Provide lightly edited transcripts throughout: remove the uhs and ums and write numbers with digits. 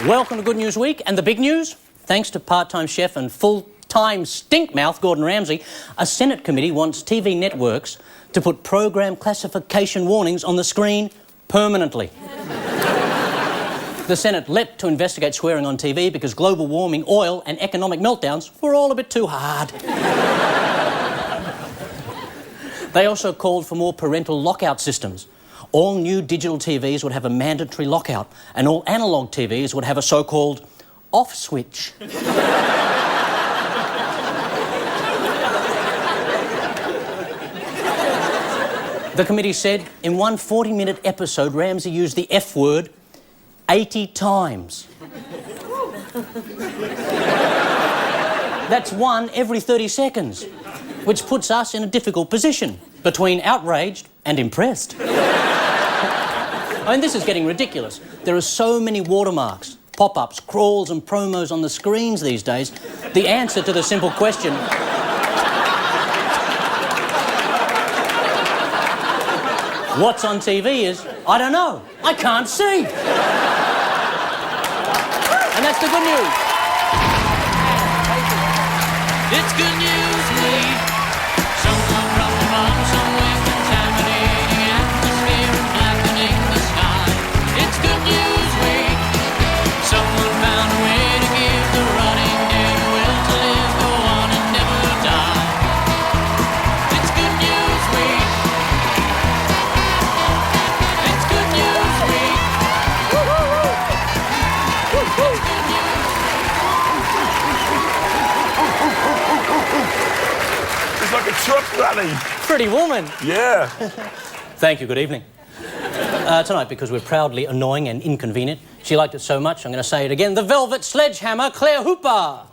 Welcome to Good News Week, and the big news, thanks to part-time chef and full-time stink-mouth Gordon Ramsay, a Senate committee wants TV networks to put program classification warnings on the screen permanently. The Senate leapt to investigate swearing on TV because global warming, oil and economic meltdowns were all a bit too hard. They also called for more parental lockout systems. All new digital TVs would have a mandatory lockout, and all analogue TVs would have a so-called off switch. The committee said in one 40-minute episode, Ramsay used the F word 80 times. That's one every 30 seconds, which puts us in a difficult position between outraged and impressed. I mean, this is getting ridiculous. There are so many watermarks, pop-ups, crawls and promos on the screens these days. The answer to the simple question, what's on TV, is, I don't know. I can't see. And that's the good news. It's good news week. Someone dropped a bomb somewhere, contaminating atmosphere and blackening the sky. It's good news week. Someone found a way to give the rotting dead a will to live, go on and never die. It's good news week. It's good news week. It's good news. It's like a truck rally. Pretty woman. Yeah. Thank you, good evening. Tonight, because we're proudly annoying and inconvenient, she liked it so much, I'm going to say it again, the Velvet Sledgehammer, Claire Hooper.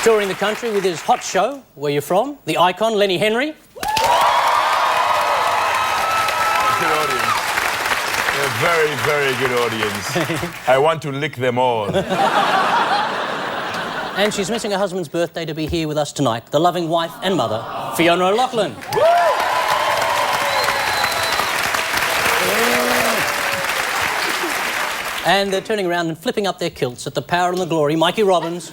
Touring the country with his hot show, Where You From, the icon, Lenny Henry. Good audience. They're a very, very good audience. I want to lick them all. And she's missing her husband's birthday to be here with us tonight, the loving wife and mother, Fiona O'Loughlin. And they're turning around and flipping up their kilts at the power and the glory, Mikey Robbins.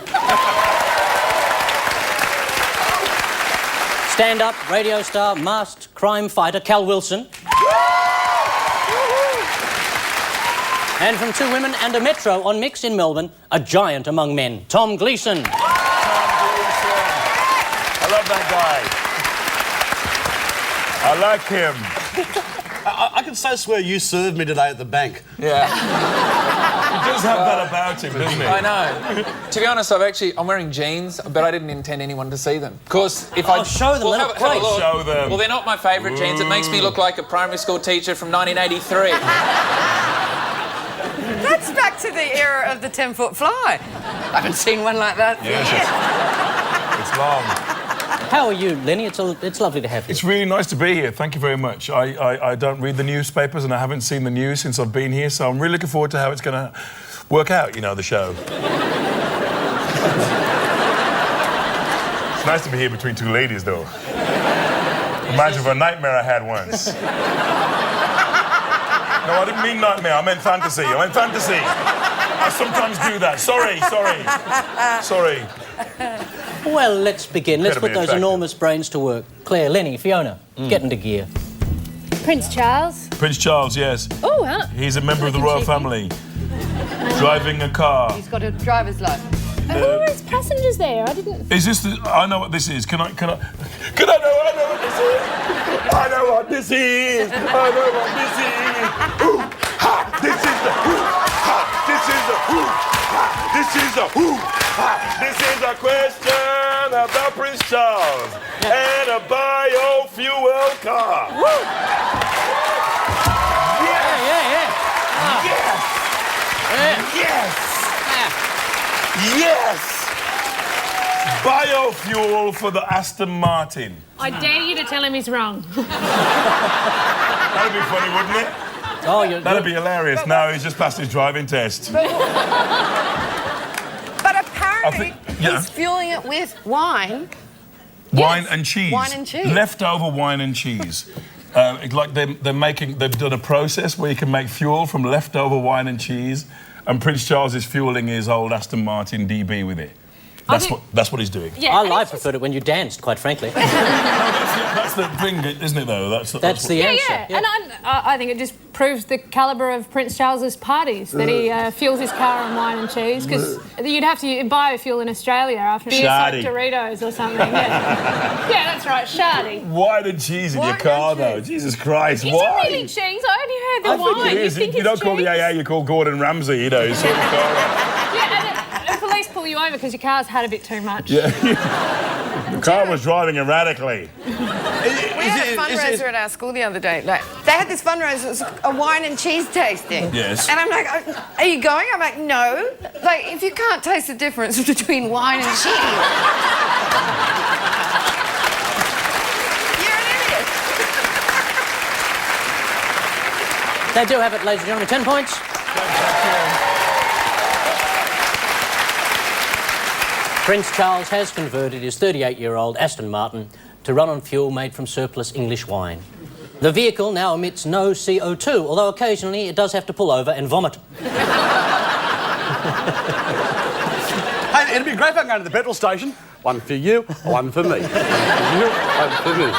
Stand-up, radio star, masked crime fighter, Cal Wilson. And from Two Women and a Metro on Mix in Melbourne, a giant among men, Tom Gleeson. Tom Gleeson. I love that guy. I like him. I can so swear you served me today at the bank. Yeah. He does have that about him, doesn't he? I know. To be honest, I'm wearing jeans, but I didn't intend anyone to see them. Because if I... show them, have a look. Show them. Well, they're not my favourite jeans. It makes me look like a primary school teacher from 1983. That's back to the era of the 10-foot fly. I haven't seen one like that. Yes, it's long. How are you, Lenny? It's lovely to have you. It's really nice to be here. Thank you very much. I don't read the newspapers and I haven't seen the news since I've been here, so I'm really looking forward to how it's going to work out, you know, the show. It's nice to be here between two ladies, though. Reminds me of a nightmare I had once. No, I didn't mean nightmare. I meant fantasy. I sometimes do that. Sorry. Well, let's begin. Let's put those effective. enormous brains to work. Claire, Lenny, Fiona, get into gear. Prince Charles. Prince Charles, yes. Oh, He's a member of the royal family. Driving a car. He's got a driver's license. Who are his passengers there? I didn't... Is this the... I know what this is. Can I know what this is? I know what this is. Ooh, ha, this is the ooh, ha, this is the ooh, ha, this is the ooh, ha. This is a question about Prince Charles and a biofuel car. Woo! Yes! Biofuel for the Aston Martin. I dare you to tell him he's wrong. That'd be funny, wouldn't it? Oh, That'd be hilarious. No, he's just passed his driving test. But apparently he's fueling it with wine. Wine and cheese. Wine and cheese. Leftover wine and cheese. Like they've done a process where you can make fuel from leftover wine and cheese, and Prince Charles is fueling his old Aston Martin DB with it. That's what he's doing. Yeah, I preferred it when you danced, quite frankly. That's the thing, isn't it, though? That's the answer. Yeah. And I think it just proves the calibre of Prince Charles's parties, that he fuels his car on wine and cheese, because you'd have to biofuel in Australia after beer soaked Doritos or something. Yeah, that's right, shardy. Wine and cheese in your car, though. Jesus Christ, Is why? it really cheese? I only heard the I wine. think it is. You don't call the AA, you call Gordon Ramsay, you know. Sort of car. Yeah, and the police pull you over because your car's had a bit too much. Yeah. The car was driving erratically. We had a fundraiser at our school the other day. Like, they had this fundraiser, it was a wine and cheese tasting. Yes. And I'm like, are you going? I'm like, no. Like, if you can't taste the difference between wine and cheese, you're an idiot. They do have it, ladies and gentlemen. 10 points. Prince Charles has converted his 38-year-old Aston Martin to run on fuel made from surplus English wine. The vehicle now emits no CO2, although occasionally it does have to pull over and vomit. Hey, it'd be great if I could go to the petrol station. One for you, one for me. One for me.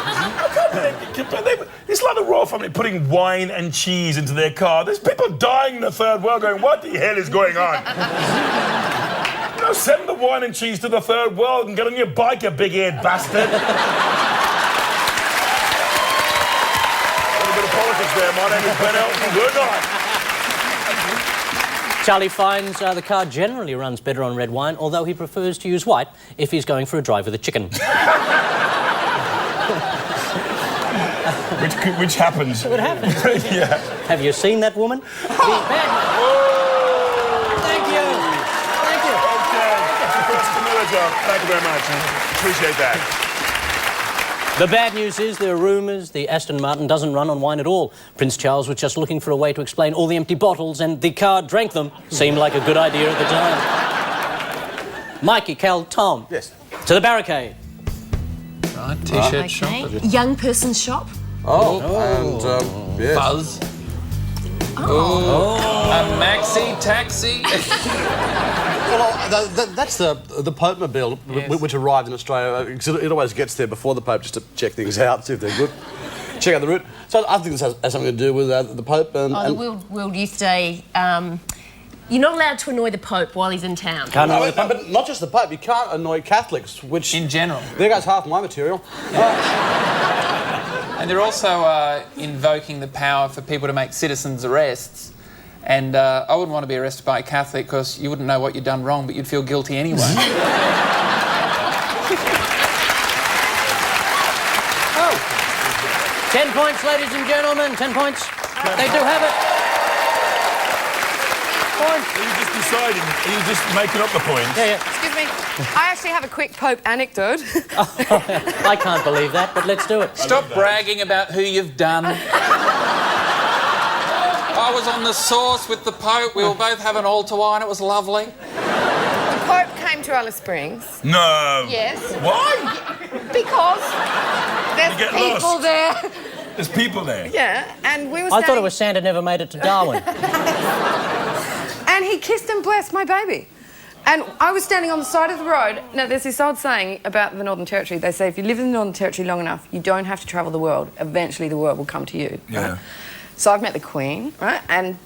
It's like the royal family putting wine and cheese into their car. There's people dying in the third world going, what the hell is going on? You know, send the wine and cheese to the third world and get on your bike, you big-eared bastard. A little bit of politics there. My name is Ben Elton. Good night. Charlie finds the car generally runs better on red wine, although he prefers to use white if he's going for a drive with a chicken. Which happens. What happens? Yeah. Have you seen that woman? Thank you. Thank you. Okay. First Camilla job. Thank you very much. Appreciate that. The bad news is there are rumours the Aston Martin doesn't run on wine at all. Prince Charles was just looking for a way to explain all the empty bottles, and the car drank them. Seemed like a good idea at the time. Mikey, Cal, Tom. Yes. To the barricade. Right, T-shirt shop. Young person's shop. Yes. Buzz. A maxi taxi. Well, that's the Pope-mobile, which arrived in Australia. It always gets there before the Pope just to check things out, see if they're good. Check out the route. So I think this has something to do with the Pope and... The World Youth Day. You're not allowed to annoy the Pope while he's in town. But not just the Pope. You can't annoy Catholics, which... In general. There goes half my material. And they're also invoking the power for people to make citizens' arrests. And I wouldn't want to be arrested by a Catholic because you wouldn't know what you'd done wrong, but you'd feel guilty anyway. 10 points, ladies and gentlemen. 10 points. They do have it. Points. Are you just deciding? Are you just making up the points? Yeah. Excuse me. I actually have a quick Pope anecdote. I can't believe that, but let's do it. Stop bragging about who you've done. I was on the sauce with the Pope. We were both having altar wine. It was lovely. The Pope came to Alice Springs. No. Yes. Why? Because there's get people lost. there. There's people there. Yeah, and we were I thought it was Santa never made it to Darwin. And he kissed and blessed my baby. And I was standing on the side of the road. Now, there's this old saying about the Northern Territory. They say if you live in the Northern Territory long enough, you don't have to travel the world. Eventually, the world will come to you. Yeah. Right? So I've met the Queen, right? And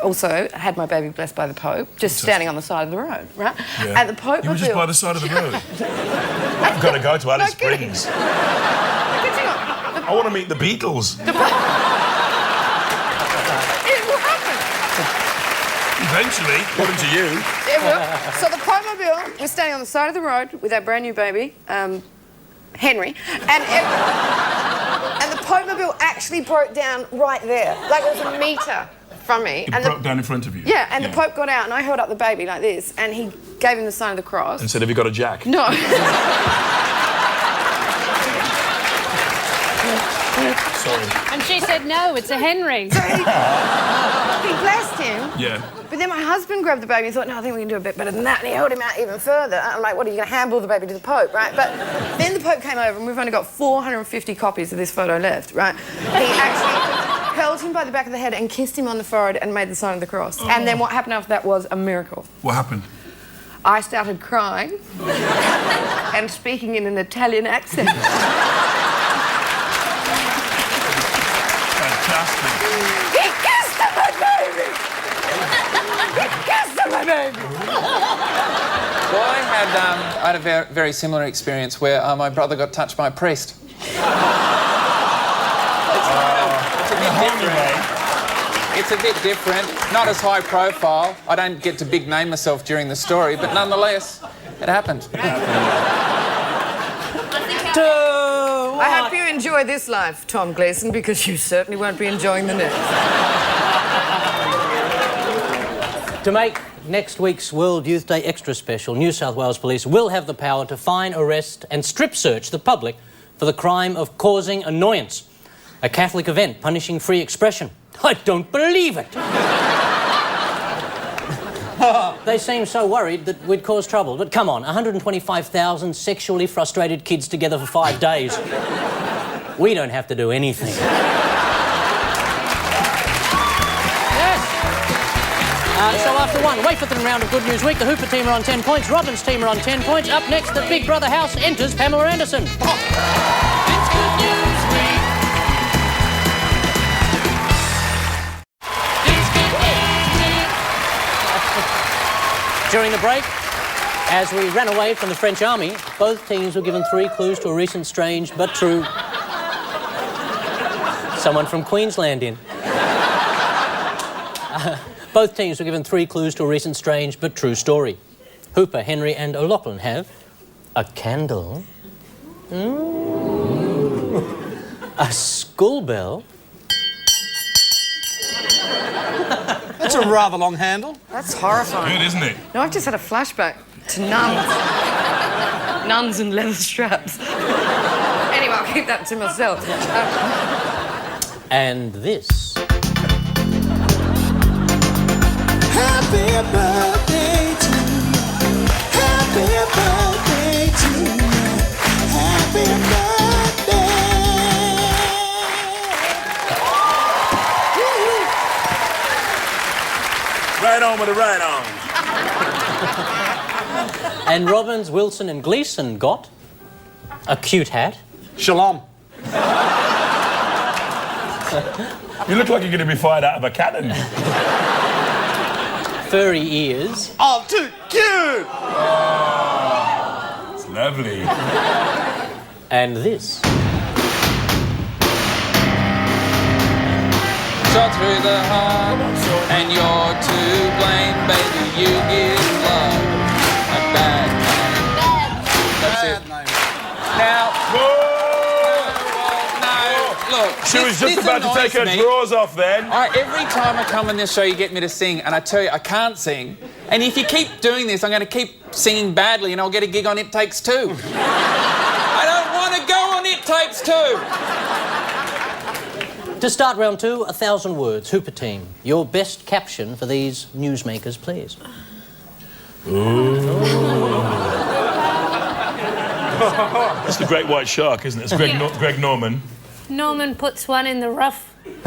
also had my baby blessed by the Pope, just standing on the side of the road, right? Yeah. And the Pope... You were just by the side of the road. I've got to go to Alice Springs. I want to meet the Beatles. It will happen. Eventually, according to you. It will. So the Pope-mobile was standing on the side of the road with our brand new baby, Henry, and the Pope-mobile actually broke down right there. Like it was a metre from me. It broke down in front of you? Yeah, and the Pope got out and I held up the baby like this and he gave him the sign of the cross. And said, have you got a jack? No. Sorry. And she said, no, it's a Henry. He blessed him. Yeah. But then my husband grabbed the baby and thought, no, I think we can do a bit better than that. And he held him out even further. And I'm like, what, are you going to handball the baby to the Pope, right? But then the Pope came over and we've only got 450 copies of this photo left, right? He actually held him by the back of the head and kissed him on the forehead and made the sign of the cross. Oh. And then what happened after that was a miracle. What happened? I started crying and speaking in an Italian accent. Fantastic. He kissed my baby! He kissed my baby! Well, I had a very similar experience where my brother got touched by a priest. It's a bit different, not as high profile. I don't get to big name myself during the story, but nonetheless, it happened. I hope you enjoy this life, Tom Gleeson, because you certainly won't be enjoying the next. To make next week's World Youth Day extra special, New South Wales Police will have the power to fine, arrest and strip search the public for the crime of causing annoyance. A Catholic event punishing free expression. I don't believe it. They seem so worried that we'd cause trouble. But come on, 125,000 sexually frustrated kids together for 5 days. We don't have to do anything. Yes. So after one wait-for-them round of Good News Week, the Hooper team are on 10 points, Robin's team are on 10 points. Up next, the Big Brother house enters Pamela Anderson. It's Good News Week. It's Good News Week. During the break, as we ran away from the French army, both teams were given 3 clues to a recent strange but true... Someone from Queensland in. Both teams were given 3 clues to a recent strange but true story. Hooper, Henry and O'Loughlin have a candle, a school bell, That's a rather long handle. That's horrifying. Good, isn't it? No, I've just had a flashback to nuns. Nuns and leather straps. Anyway, I'll keep that to myself. and this. Happy birthday to you. Happy birthday to you. Happy birthday. Right on with it, right on. And Robbins, Wilson and Gleeson got a cute hat. Shalom. You look like you're going to be fired out of a cannon. Furry ears. Oh, too cute! It's lovely. And this. Shot through the heart, and you're to blame, baby. You give love a bad name. That's it. Now, no, look. She was just about to take her drawers off then. Every time I come on this show, you get me to sing, and I tell you, I can't sing. And if you keep doing this, I'm going to keep singing badly, and I'll get a gig on It Takes Two. I don't want to go on It Takes Two. To start round 2, 1,000 words. Hooper team, your best caption for these newsmakers, please. That's the great white shark, isn't it? It's Greg Norman. Norman puts one in the rough. That's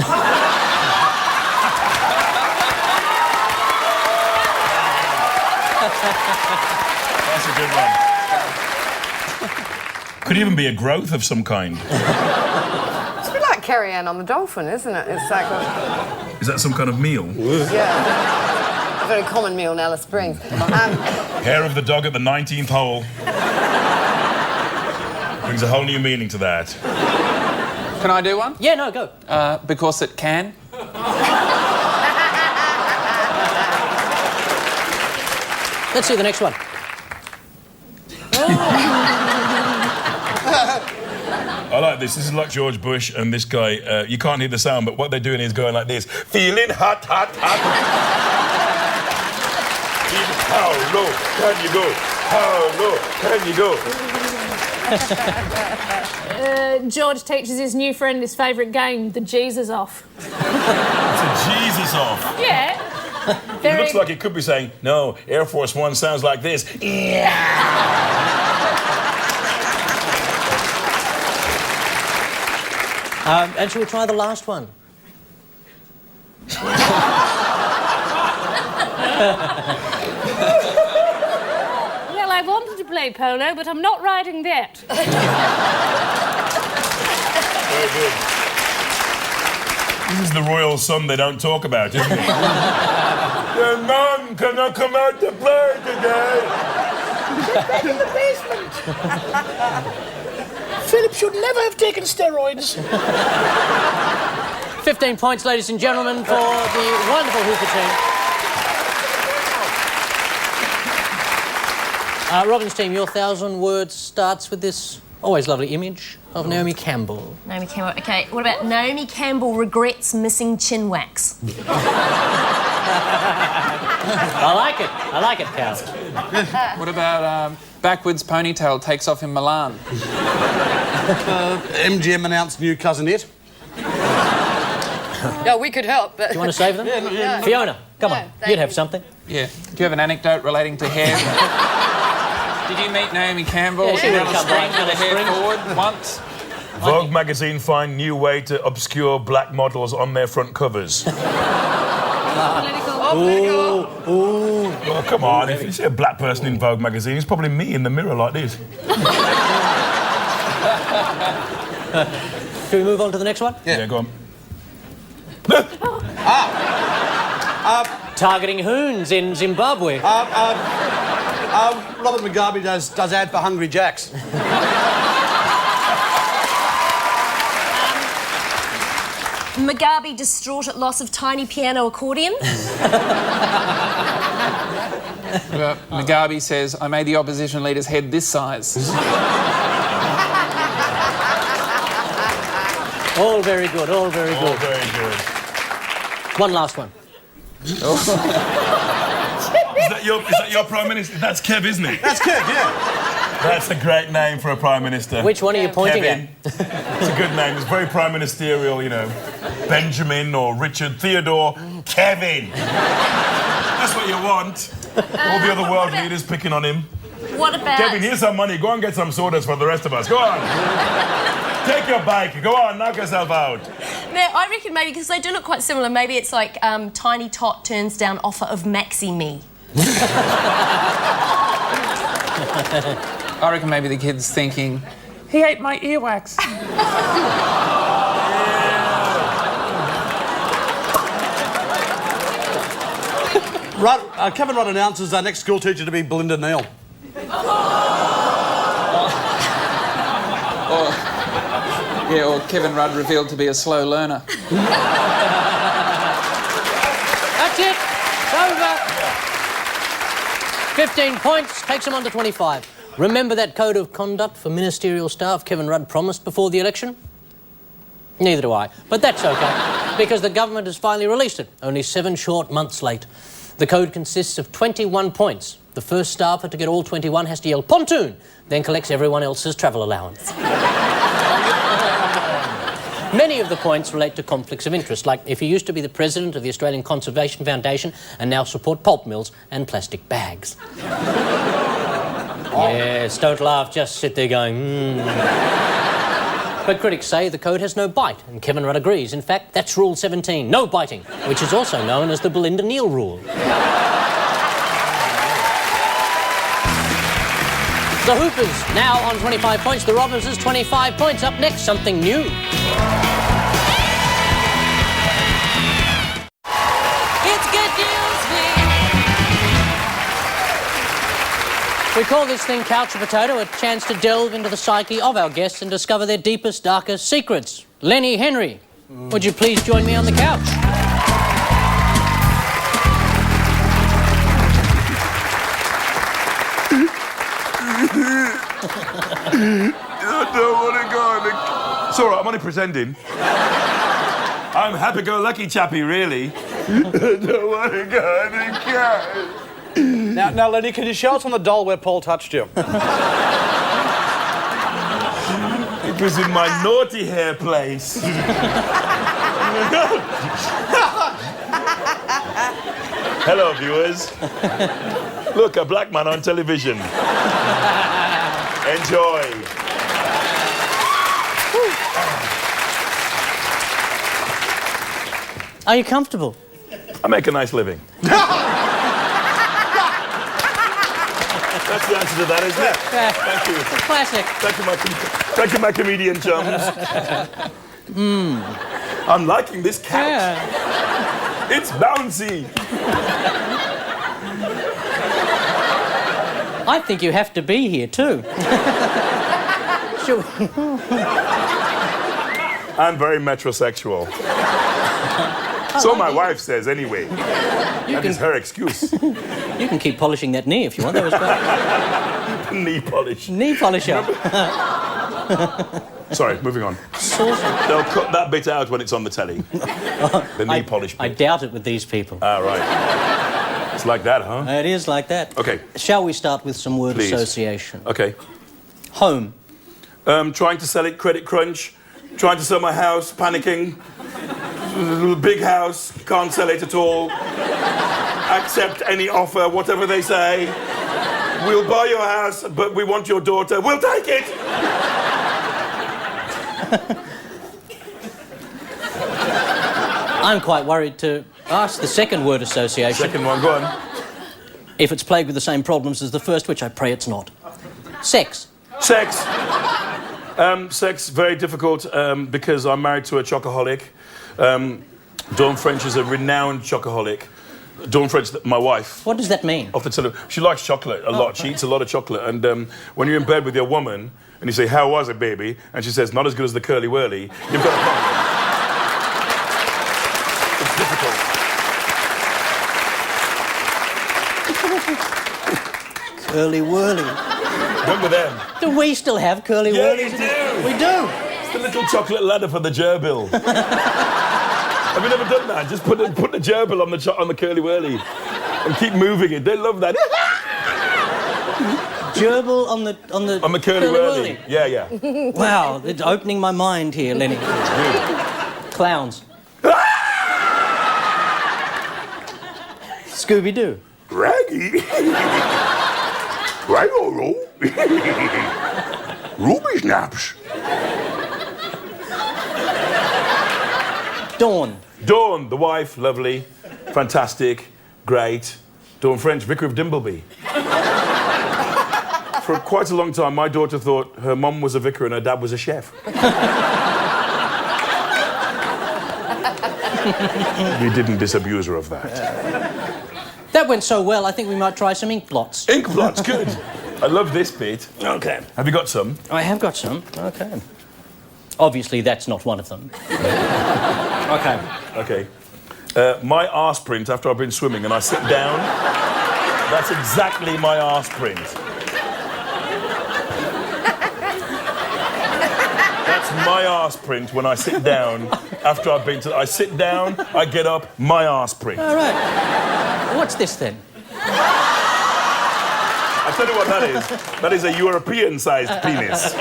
a good one. Could even be a growth of some kind. It's a bit like Carrie Ann on the dolphin, isn't it? It's like Is that some kind of meal? yeah, a very common meal in Alice Springs. Hair of the dog at the 19th hole. Brings a whole new meaning to that. Can I do one? Yeah, no, go. Because it can. Let's see the next one. I like this. This is like George Bush and this guy. You can't hear the sound, but what they're doing is going like this. Feeling hot, hot, hot. How low can you go? How low can you go? George teaches his new friend his favourite game, the Jesus off. It's a Jesus off. Yeah. It looks like it could be saying, no, Air Force One sounds like this. And shall we try the last one? Well, I wanted to play polo, but I'm not riding that. Very good. This is the royal son they don't talk about, isn't it? Your mum cannot come out to play today. Back in the basement. Philip should never have taken steroids. 15 points, ladies and gentlemen, for the wonderful hooper team. Robin's team, your 1,000 words starts with this always lovely image of Naomi Campbell. Naomi Campbell. Okay, what about Naomi Campbell regrets missing chin wax? I like it, Cal. What about backwards ponytail takes off in Milan? MGM announced new cousin It. Yeah, we could help, but... Do you want to save them? Yeah. Fiona, come on. thank You'd have you. something. Yeah. Do you have an anecdote relating to hair? Did you meet Naomi Campbell Yeah, she on would the come spring right with the down the hair spring. forward once? Vogue magazine find new way to obscure black models on their front covers. Oh, come on. If you see a black person in Vogue magazine, it's probably me in the mirror like this. Shall we move on to the next one? Yeah, go on. Targeting hoons in Zimbabwe. Robert Mugabe does ad for Hungry Jacks. Mugabe distraught at loss of tiny piano accordion. Mugabe says, I made the opposition leader's head this size. All very good, all very Oh, good. very good. One last one. Is that your Prime Minister? That's Kev, isn't it? That's Kev, yeah. That's a great name for a Prime Minister. Which one are you pointing Kevin. It's a good name. It's very prime ministerial, you know. Benjamin or Richard, Theodore, Kevin. That's what you want. All the other world leaders picking on him. What about... Kevin, here's some money. Go and get some sodas for the rest of us. Go on. Take your bike. Go on, knock yourself out. No, I reckon maybe, because they do look quite similar, maybe it's like Tiny Tot turns down offer of Maxi Me. I reckon maybe the kid's thinking, he ate my earwax. Kevin Rudd announces our next school teacher to be Belinda Neal. Or Kevin Rudd revealed to be a slow learner. That's it. It's over. 15 points takes him on to 25. Remember that code of conduct for ministerial staff Kevin Rudd promised before the election? Neither do I. But that's okay, because the government has finally released it, only 7 short months late. The code consists of 21 points. The first staffer to get all 21 has to yell pontoon, then collects everyone else's travel allowance. Many of the points relate to conflicts of interest, like if you used to be the president of the Australian Conservation Foundation and now support pulp mills and plastic bags. Yes, don't laugh, just sit there going, But critics say the code has no bite, and Kevin Rudd agrees. In fact, that's Rule 17, no biting, which is also known as the Belinda Neal rule. The Hoopers now on 25 points. The Robbers 25 points. Up next, something new. It's good news week. We call this thing Couch or Potato, a chance to delve into the psyche of our guests and discover their deepest, darkest secrets. Lenny, Henry, would you please join me on the couch? I don't want to go on the... It's all right, I'm only pretending. I'm happy-go-lucky chappy, really. I don't want to go on the couch. Now, Lenny, can you show us on the doll where Paul touched you? It was in my naughty hair place. Hello, viewers. Look, a black man on television. Enjoy. Are you comfortable? I make a nice living. That's the answer to that, isn't it? Yeah. Thank you. It's a classic. Thank you, my comedian chums. I'm liking this couch. Yeah. It's bouncy. I think you have to be here too. Sure. I'm very metrosexual. So my wife says anyway. That is her excuse. You can keep polishing that knee if you want. That was great. Knee polish. Knee polisher. Sorry, moving on. They'll cut that bit out when it's on the telly. The knee polish bit. I doubt it with these people. Ah, right. It's like that, huh? It is like that. Okay. Shall we start with some word Please. association? Okay. Home. Trying to sell it, credit crunch. Trying to sell my house, panicking. Big house, can't sell it at all. Accept any offer, whatever they say. We'll buy your house, but we want your daughter. We'll take it! I'm quite worried to ask the second word association. Second one, go on. If it's plagued with the same problems as the first, which I pray it's not. Sex. Sex. Sex, very difficult because I'm married to a chocoholic. Dawn French is a renowned chocoholic. Dawn French, my wife. What does that mean? Off the television. She likes chocolate a lot. She eats a lot of chocolate. And when you're in bed with your woman and you say, "How was it, baby?" and she says, "Not as good as the curly whirly," you've got a problem. It's difficult. Curly whirly. Remember them? Do we still have curly Yeah, whirlies? you do. We do. It's the little chocolate ladder for the gerbil. Have you never done that? Just put the gerbil on the curly whirly and keep moving it. They love that. Gerbil on the curly whirly. Yeah, yeah. Wow, it's opening my mind here, Lenny. Clowns. Scooby-Doo. Raggy. Raggy. Ruby snaps. Dawn. Dawn, the wife, lovely, fantastic, great. Dawn French, Vicar of Dimbleby. For quite a long time, my daughter thought her mum was a vicar and her dad was a chef. We didn't disabuse her of that. That went so well, I think we might try some ink blots. Ink blots, good. I love this bit. Okay. Have you got some? I have got some. Okay. Obviously, that's not one of them. Okay. Okay. My arse print after I've been swimming and I sit down, that's exactly my arse print. That's my arse print when I sit down after I've been to... I sit down, I get up, my arse print. All right. What's this then? I'll tell you what that is. That is a European-sized penis.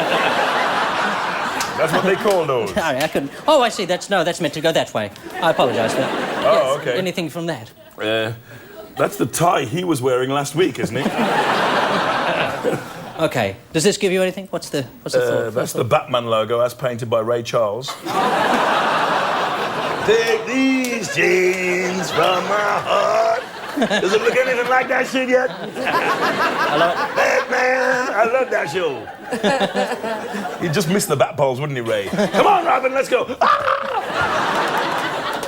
That's what they call those. Sorry, I couldn't... Oh, I see. That's meant to go that way. I apologise for that. Oh, Yes, okay. Anything from that? That's the tie he was wearing last week, isn't it? Okay. Does this give you anything? What's the thought? That's the Batman logo as painted by Ray Charles. Take these chains from my heart. Does it look anything like that shit yet? Batman, I love that show. He'd just miss the bat poles, wouldn't he, Ray? Come on, Robin, let's go.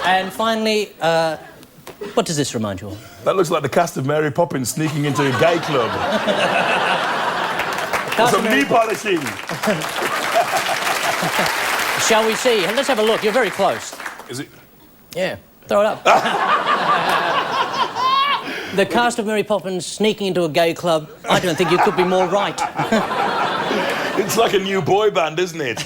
And finally, what does this remind you of? That looks like the cast of Mary Poppins sneaking into a gay club. Some knee polishing. Shall we see? Let's have a look. You're very close. Is it? Yeah. Throw it up. The cast of Mary Poppins sneaking into a gay club. I don't think you could be more right. It's like a new boy band, isn't it?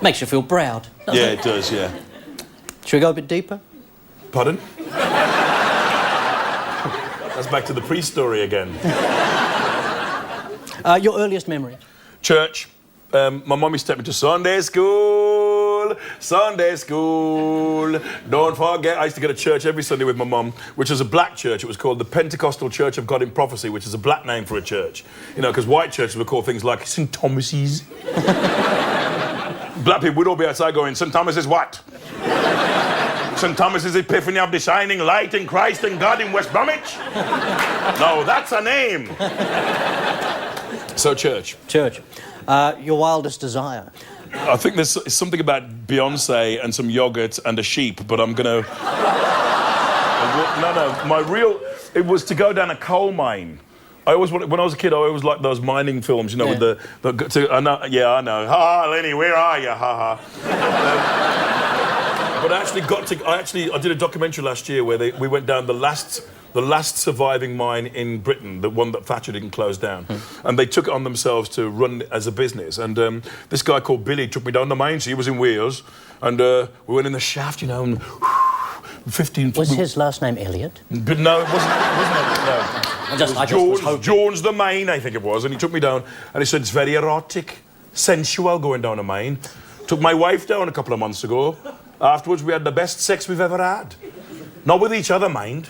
Makes you feel proud. Yeah, it does, yeah. Should we go a bit deeper? Pardon? That's back to the pre-story again. Your earliest memory? Church. My mum used to take me to Sunday school. Sunday school. Don't forget, I used to go to church every Sunday with my mum, which was a black church. It was called the Pentecostal Church of God in Prophecy, which is a black name for a church. You know, because white churches would call things like St. Thomas's. Black people would all be outside going, St. Thomas is what? St. Thomas's Epiphany of the Shining Light in Christ and God in West Bromwich? No, that's a name. So church. Church. Your wildest desire? I think there's something about Beyonce and some yogurt and a sheep, but I'm gonna... No, my real... It was to go down a coal mine. I always wanted, when I was a kid, I always liked those mining films, you know, with I know. Ha, Lenny, where are you? Ha. But I did a documentary last year where we went down the last surviving mine in Britain, the one that Thatcher didn't close down. And they took it on themselves to run it as a business. And this guy called Billy took me down the mine, so he was in Wales. And we went in the shaft, you know, and 15... Was his last name Elliot? But no, it wasn't no. Jones the Main, I think it was. And he took me down, and he said, it's very erotic, sensual going down a mine. Took my wife down a couple of months ago. Afterwards, we had the best sex we've ever had. Not with each other, mind.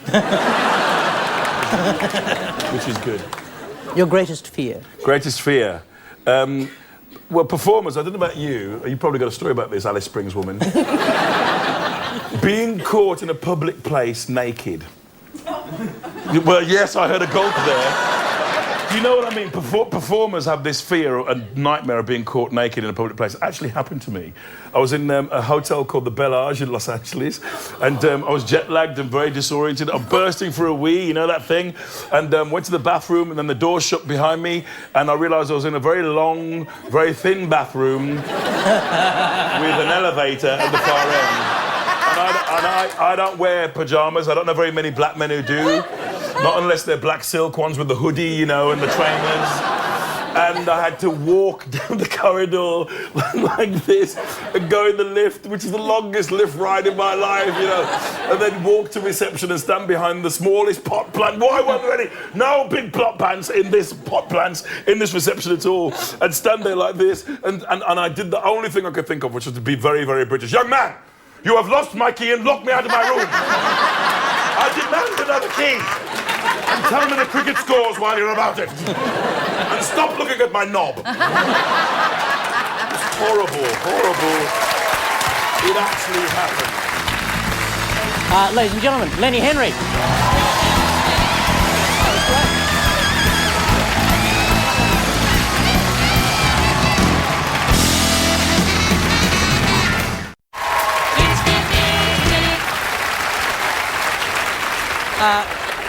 Which is good. Your greatest fear? Greatest fear? Well, performers, I don't know about you. You probably got a story about this, Alice Springs woman. Being caught in a public place naked. Well, yes, I heard a gulp there. Do you know what I mean? Performers have this fear and nightmare of being caught naked in a public place. It actually happened to me. I was in a hotel called the Bellage in Los Angeles, and I was jet-lagged and very disoriented. I'm bursting for a wee, you know that thing? And went to the bathroom, and then the door shut behind me, and I realised I was in a very long, very thin bathroom with an elevator at the far end. And I don't wear pyjamas. I don't know very many black men who do. Not unless they're black silk ones with the hoodie, you know, and the trainers. And I had to walk down the corridor like this and go in the lift, which is the longest lift ride in my life, you know. And then walk to reception and stand behind the smallest pot plant. Why weren't there any? No big pot plants in this reception at all. And stand there like this. And I did the only thing I could think of, which was to be very, very British. Young man, you have lost my key and locked me out of my room. I demand another key. And tell me the cricket scores while you're about it. And stop looking at my knob. It's horrible. It actually happened. Ladies and gentlemen, Lenny Henry.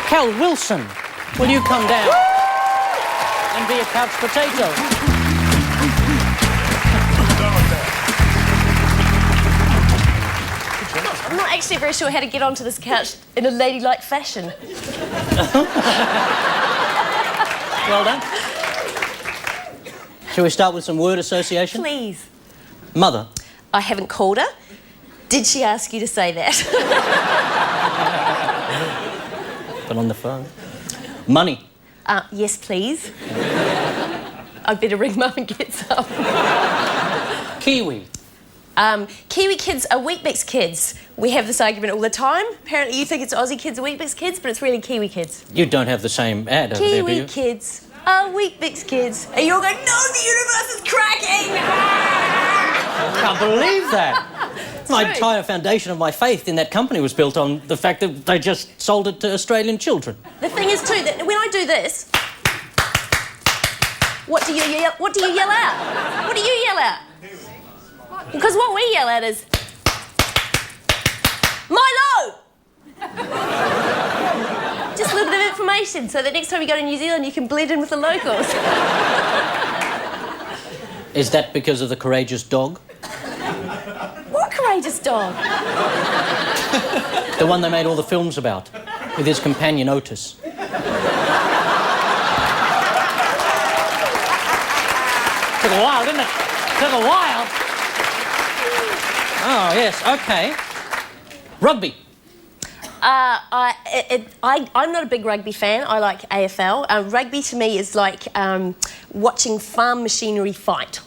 Cal Wilson, will you come down and be a couch potato? I'm not actually very sure how to get onto this couch in a ladylike fashion. Well done. Shall we start with some word association? Please. Mother. I haven't called her. Did she ask you to say that? But on the phone. Money. Yes, please. I'd better ring Mum and get some. Kiwi. Kiwi kids are Weet-Bix kids. We have this argument all the time. Apparently you think it's Aussie kids are Weet-Bix kids, but it's really Kiwi kids. You don't have the same ad over there, do you? Kiwi kids are Weet-Bix kids. And you're going, no, the universe is cracking! I can't believe that. My true. entire foundation of my faith in that company was built on the fact that they just sold it to Australian children. The thing is, too, that when I do this, what do you yell out? What do you yell out? Because what we yell at is, Milo! Just a little bit of information so that next time you go to New Zealand you can blend in with the locals. Is that because of the courageous dog? What courageous dog? The one they made all the films about, with his companion Otis. Took a while, didn't it? Took a while. Oh, yes, OK. Rugby. I'm not a big rugby fan. I like AFL. Rugby to me is like watching farm machinery fight.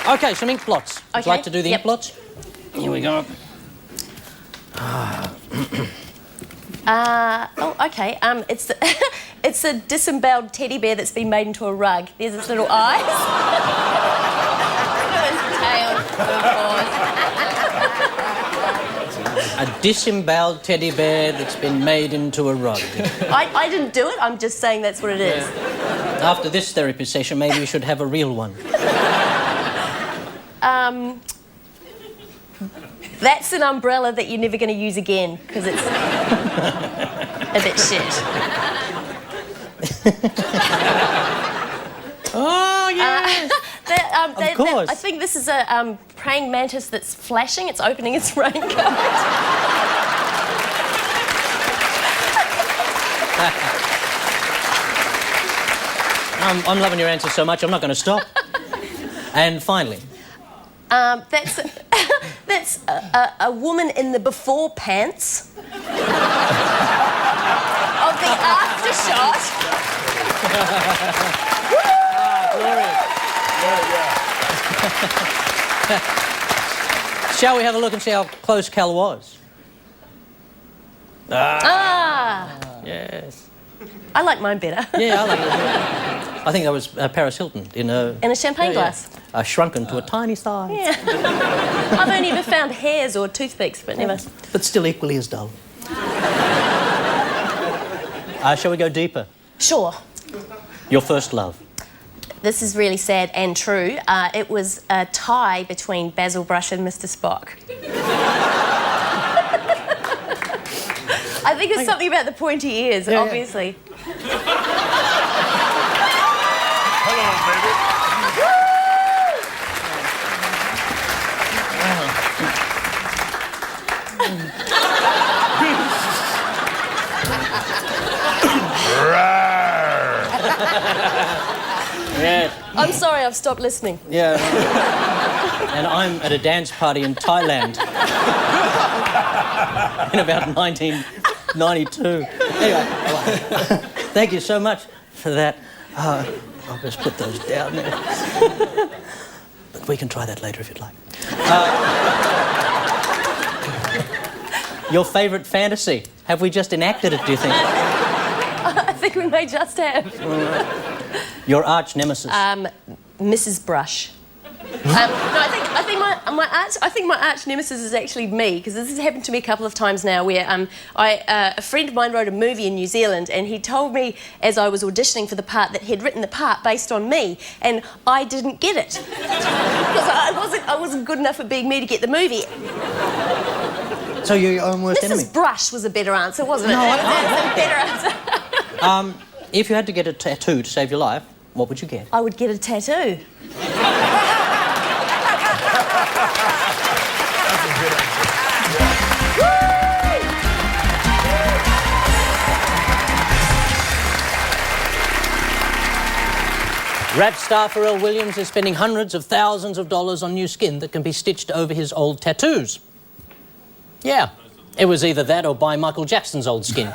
OK, some ink blots. Would you like to do the ink blots? Here we go. Okay. It's a disemboweled teddy bear that's been made into a rug. There's its little eyes. Tail, A disemboweled teddy bear that's been made into a rug. I didn't do it. I'm just saying that's what it is. After this therapy session, maybe we should have a real one. That's an umbrella that you're never going to use again because it's a bit shit. Oh, yes! Of course. I think this is a praying mantis that's flashing. It's opening its raincoat. I'm loving your answers so much, I'm not going to stop. And finally... That's a woman in the before pants of the after shot. Shall we have a look and see how close Cal was? Yes. I like mine better. Yeah, I like it. I think that was Paris Hilton in a champagne glass. Shrunken to a tiny size. Yeah. I've only ever found hairs or toothpicks, but never. But still equally as dull. Shall we go deeper? Sure. Your first love. This is really sad and true. It was a tie between Basil Brush and Mr. Spock. I think it's something about the pointy ears, obviously. Hello, baby. Yeah. I'm sorry, I've stopped listening. Yeah. And I'm at a dance party in Thailand in about 1992. Anyway, thank you so much for that. I'll just put those down there. But we can try that later if you'd like. Your favourite fantasy? Have we just enacted it, do you think? I think we may just have. Your arch nemesis? Mrs. Brush. No, I think my arch nemesis is actually me, because this has happened to me a couple of times now, where a friend of mine wrote a movie in New Zealand, and he told me as I was auditioning for the part that he'd written the part based on me, and I didn't get it because I wasn't good enough at being me to get the movie. So you're your own worst enemy? Mrs. Brush was a better answer, wasn't it? No, That's a better answer. If you had to get a tattoo to save your life, what would you get? I would get a tattoo. Rap star Pharrell Williams is spending hundreds of thousands of dollars on new skin that can be stitched over his old tattoos. Yeah, it was either that or buy Michael Jackson's old skin.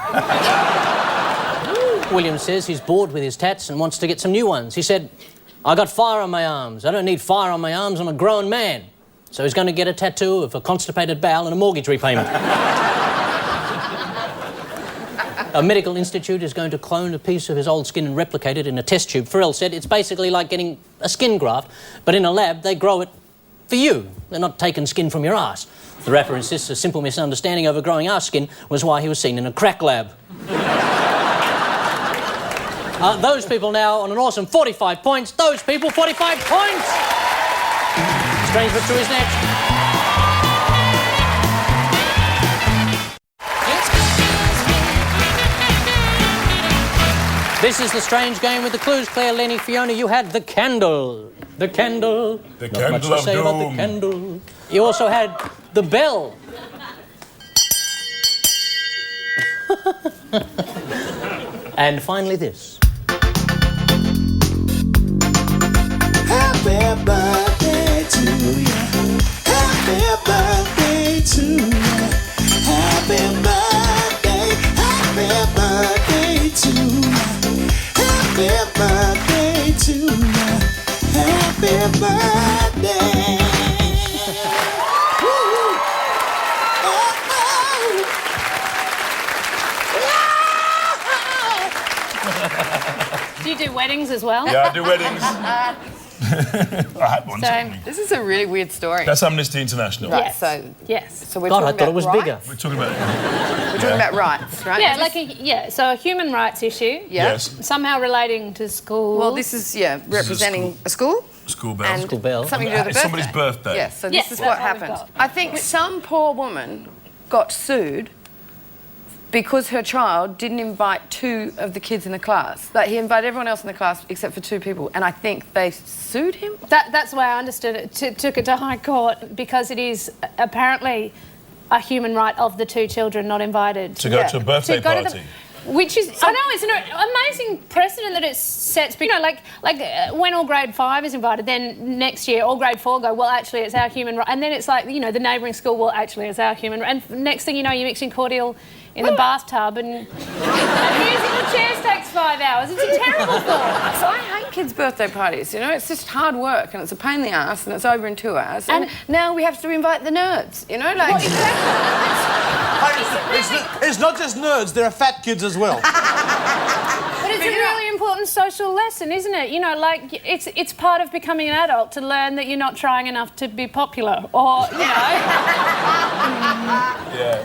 Williams says he's bored with his tats and wants to get some new ones. He said, I got fire on my arms. I don't need fire on my arms. I'm a grown man. So he's going to get a tattoo of a constipated bowel and a mortgage repayment. A medical institute is going to clone a piece of his old skin and replicate it in a test tube. Pharrell said it's basically like getting a skin graft, but in a lab they grow it for you. They're not taking skin from your ass. The rapper insists a simple misunderstanding over growing ass skin was why he was seen in a crack lab. Those people now on an awesome 45 points. Those people, 45 points! Strange but True is next. This is the strange game with the clues. Claire, Lenny, Fiona, you had the candle. The candle. The Not much candle to of say about the doom. candle. You also had the bell. And finally this. Happy birthday ya. Happy birthday to ya. Happy birthday to ya. Happy birthday to ya. Happy birthday. Do you do weddings as well? Yeah, I do weddings. I had one. So, This is a really weird story. That's Amnesty International. Right, yes. so Yes. we're God, I talking thought about it was rights? bigger. We're talking about. We're talking about rights, right? Yeah, Now, like this- so a human rights issue. Yeah. Yes. Somehow relating to school. Well, this is representing a school. School bells. And School bell. something to do with It's the somebody's birthday. Yes, so Yes, this is that's what what we've happened. got. I think some poor woman got sued because her child didn't invite 2 of the kids in the class. Like, he invited everyone else in the class except for 2 people, and I think they sued him. That's the way I understood it. Took it to High Court because it is apparently a human right of the 2 children not invited To go to a birthday go to party. which is, I know, it's an amazing precedent that it sets. But, you know, like when all grade 5 is invited, then next year all grade 4 go, well, actually, it's our human right. And then it's like, you know, the neighbouring school, well, actually, it's our human right. And next thing you know, you're mixing cordial in the bathtub and musical chairs takes 5 hours. It's a terrible thought. So I hate kids' birthday parties, you know? It's just hard work and it's a pain in the ass and it's over in 2 hours. And now we have to invite the nerds, you know? Like, It's not just nerds, there are fat kids as well. But it's a really important social lesson, isn't it? You know, like, it's part of becoming an adult to learn that you're not trying enough to be popular or, you know. Yeah.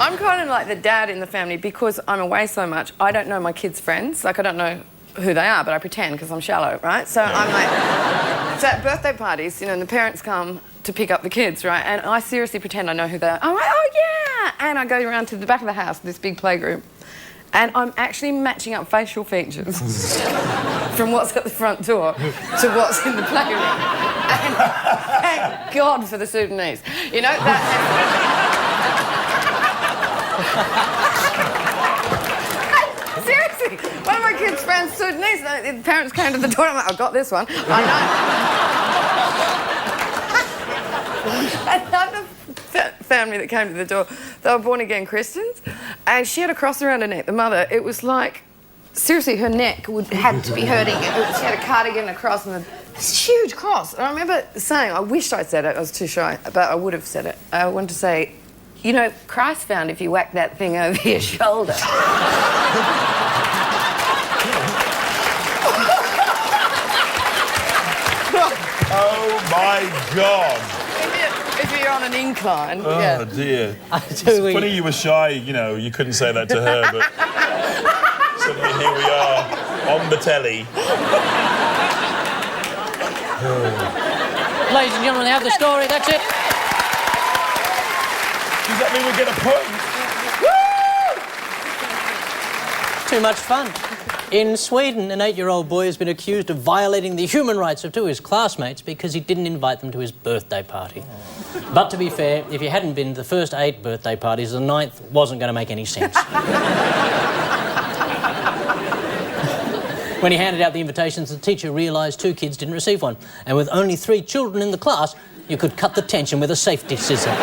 I'm kind of like the dad in the family because I'm away so much. I don't know my kids' friends. Like, I don't know who they are, but I pretend because I'm shallow, right? So I'm like... So at birthday parties, you know, and the parents come to pick up the kids, right? And I seriously pretend I know who they are. I'm like, oh, yeah! And I go around to the back of the house, this big playgroup, and I'm actually matching up facial features from what's at the front door to what's in the playroom. And thank God for the Sudanese. You know, seriously, one of my kids' friends, Sudanese, the parents came to the door, I'm like, I've got this one. I know. Another family that came to the door, they were born-again Christians, and she had a cross around her neck, the mother. It was like, seriously, her neck had to be hurting. She had a cardigan and a cross, and this huge cross. And I remember saying, I wished I'd said it, I was too shy, but I would have said it. I wanted to say, you know, Christ found if you whack that thing over your shoulder. Oh my God. If you're on an incline, Oh yeah. dear. It's Do funny you were shy, you know, you couldn't say that to her, but suddenly here we are on the telly. Ladies and gentlemen, have the story. That's it. Does that mean we get a point? Too much fun. In Sweden, an 8-year-old boy has been accused of violating the human rights of 2 of his classmates because he didn't invite them to his birthday party. But to be fair, if you hadn't been to the first 8 birthday parties, the 9th wasn't going to make any sense. When he handed out the invitations, the teacher realised 2 kids didn't receive one. And with only 3 children in the class, you could cut the tension with a safety scissor.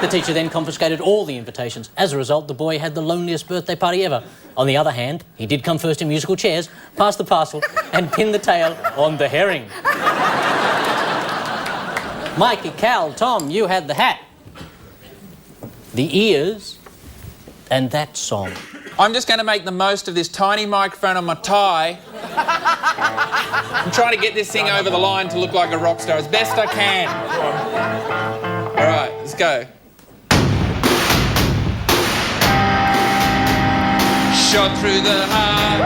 The teacher then confiscated all the invitations. As a result, the boy had the loneliest birthday party ever. On the other hand, he did come first in musical chairs, passed the parcel, and pinned the tail on the herring. Mikey, Cal, Tom, you had the hat, the ears, and that song. I'm just going to make the most of this tiny microphone on my tie. I'm trying to get this thing over the line to look like a rock star as best I can. All right, let's go. Shot through the heart,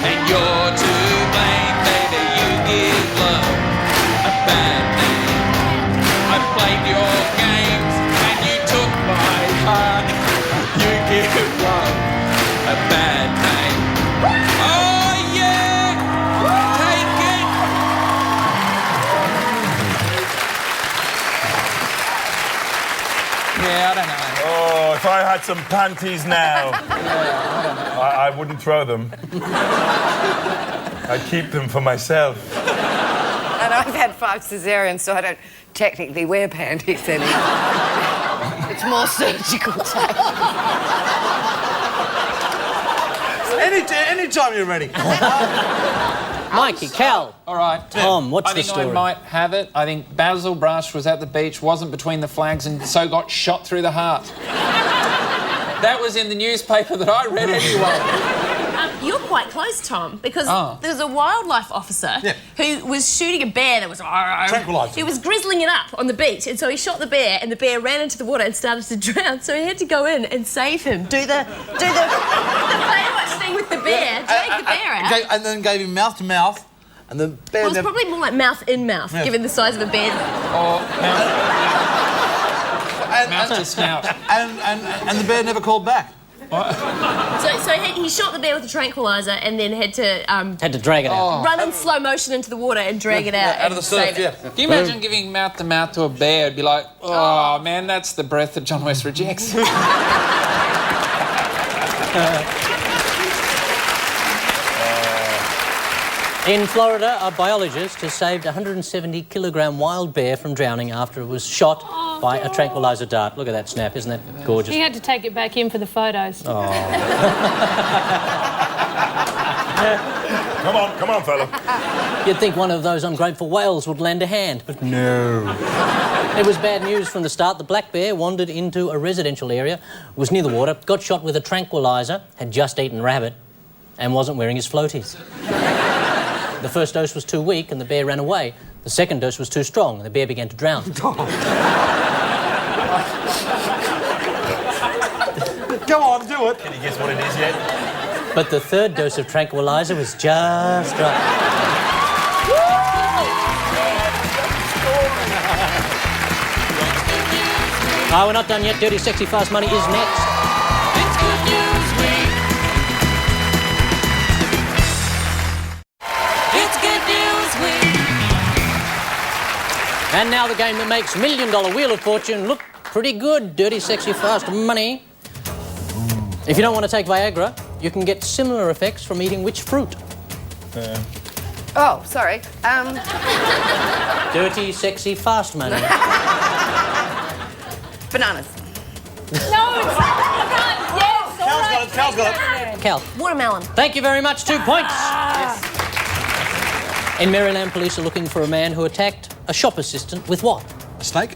and you're to blame, baby. You give love a bad name. I played your games, and you took my heart. You give love a bad name. Oh yeah, take it. Yeah, I don't know. Oh, if I had some panties now, I wouldn't throw them. I'd keep them for myself. And I've had 5 cesareans, so I don't technically wear panties anymore. It's more surgical tape. Anytime you're ready. Mikey, Cal. All right. Tom, what's I the think story? I might have it. I think Basil Brush was at the beach, wasn't between the flags, and so got shot through the heart. That was in the newspaper that I read anyway. You're quite close, Tom, because Oh. there was a wildlife officer who was shooting a bear that was... Tranquilising. He was grizzling it up on the beach, and so he shot the bear, and the bear ran into the water and started to drown, so he had to go in and save him, do the Baywatch thing with the bear, drag the bear out. And then gave him mouth to mouth, and the bear Well, it's probably more like mouth in mouth, given the size of a bear. Or mouth to snout. and the bear never called back. So he shot the bear with a tranquilizer and then had to Had to drag it out. run in slow motion into the water and drag it out. Out of the surf, save it. yeah. Can you imagine giving mouth to mouth to a bear? It'd be like, oh, man, that's the breath that John West rejects. In Florida, a biologist has saved a 170-kilogram wild bear from drowning after it was shot by a tranquilizer dart. Look at that snap, isn't that gorgeous? He had to take it back in for the photos. Come on, fella. You'd think one of those ungrateful whales would lend a hand, but no. It was bad news from the start. The black bear wandered into a residential area, was near the water, got shot with a tranquilizer, had just eaten rabbit, and wasn't wearing his floaties. The first dose was too weak and the bear ran away. The second dose was too strong and the bear began to drown. Go on, do it. Can you guess what it is yet? But the third dose of tranquilizer was just right. Oh, we're not done yet. Dirty, Sexy, Fast Money is next. It's Good News Week. It's Good News Week. And now the game that makes $1 million Wheel of Fortune look pretty good. Dirty, Sexy, Fast Money. If you don't want to take Viagra, you can get similar effects from eating which fruit? Oh, sorry. Dirty, Sexy, Fast Money. Bananas. No, it's yes, all right. Cal's got it. Cal. Watermelon. Thank you very much. 2 points. In Maryland, police are looking for a man who attacked a shop assistant with what? A snake?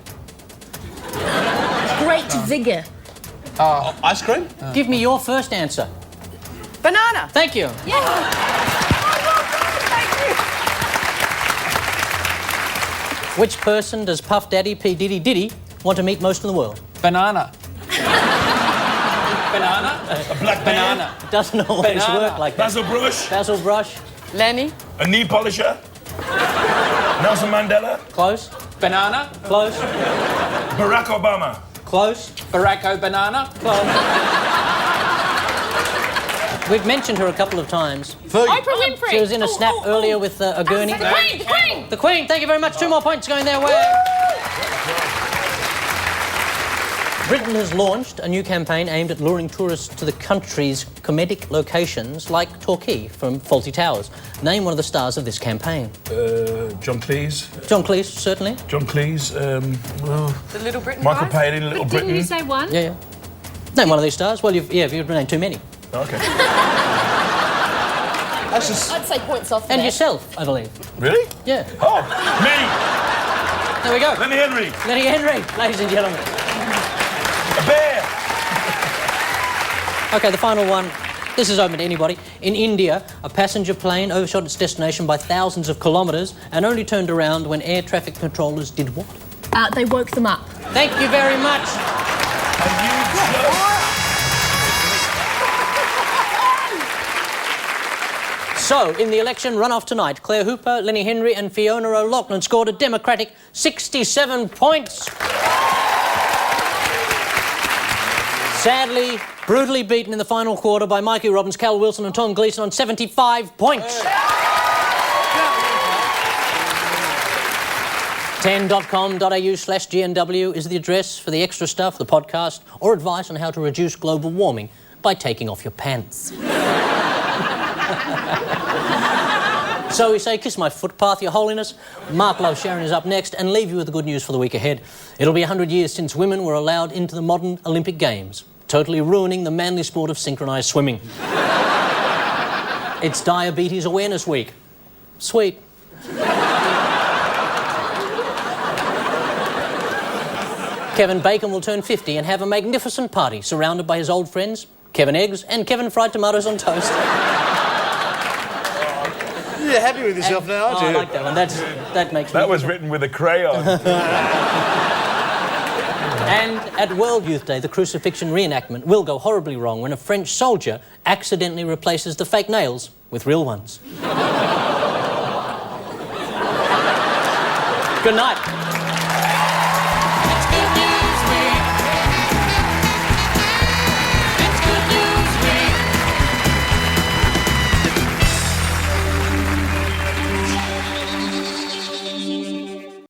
Great vigour. Ice cream? Give me your first answer. Banana. Thank you. Which person does Puff Daddy P. Diddy Diddy want to meet most in the world? Banana. Banana? A black banana. It doesn't always Banana. work like that. Basil Brush. Basil Brush. Lenny. A knee polisher. Nelson Mandela. Close. Banana? Close. Barack Obama. Close. Baracko banana? Close. We've mentioned her a couple of times. Oprah Winfrey. She was in a snap earlier with a gurney. The Queen, the Queen. The Queen, thank you very much. 2 more points going their way. Britain has launched a new campaign aimed at luring tourists to the country's comedic locations like Torquay from Fawlty Towers. Name one of the stars of this campaign. John Cleese. John Cleese, certainly. John Cleese. The Little Britain Michael guys? Palin, Little Didn't Britain. you say one? Yeah. Name one of these stars. Well, you've named too many. Okay. That's just... I'd say points off for And that. yourself, I believe. Really? Yeah. Oh, me. There we go. Lenny Henry. Lenny Henry, ladies and gentlemen. A bear. Okay, the final one. This is open to anybody. In India, a passenger plane overshot its destination by thousands of kilometres and only turned around when air traffic controllers did what? They woke them up. Thank you very much. So, in the election runoff tonight, Claire Hooper, Lenny Henry and Fiona O'Loughlin scored a Democratic 67 points. Sadly, brutally beaten in the final quarter by Mikey Robbins, Cal Wilson and Tom Gleeson on 75 points. 10.com.au/GNW is the address for the extra stuff, the podcast, or advice on how to reduce global warming by taking off your pants. So we say, kiss my footpath, Your Holiness. Mark Love Sharon is up next, and leave you with the good news for the week ahead. It'll be 100 years since women were allowed into the modern Olympic Games, totally ruining the manly sport of synchronised swimming. It's Diabetes Awareness Week. Sweet. Kevin Bacon will turn 50 and have a magnificent party surrounded by his old friends, Kevin Eggs and Kevin Fried Tomatoes on Toast. You're happy with yourself now, aren't you? I like that one. That makes me... That was written with a crayon. And at World Youth Day, the crucifixion reenactment will go horribly wrong when a French soldier accidentally replaces the fake nails with real ones. Good night.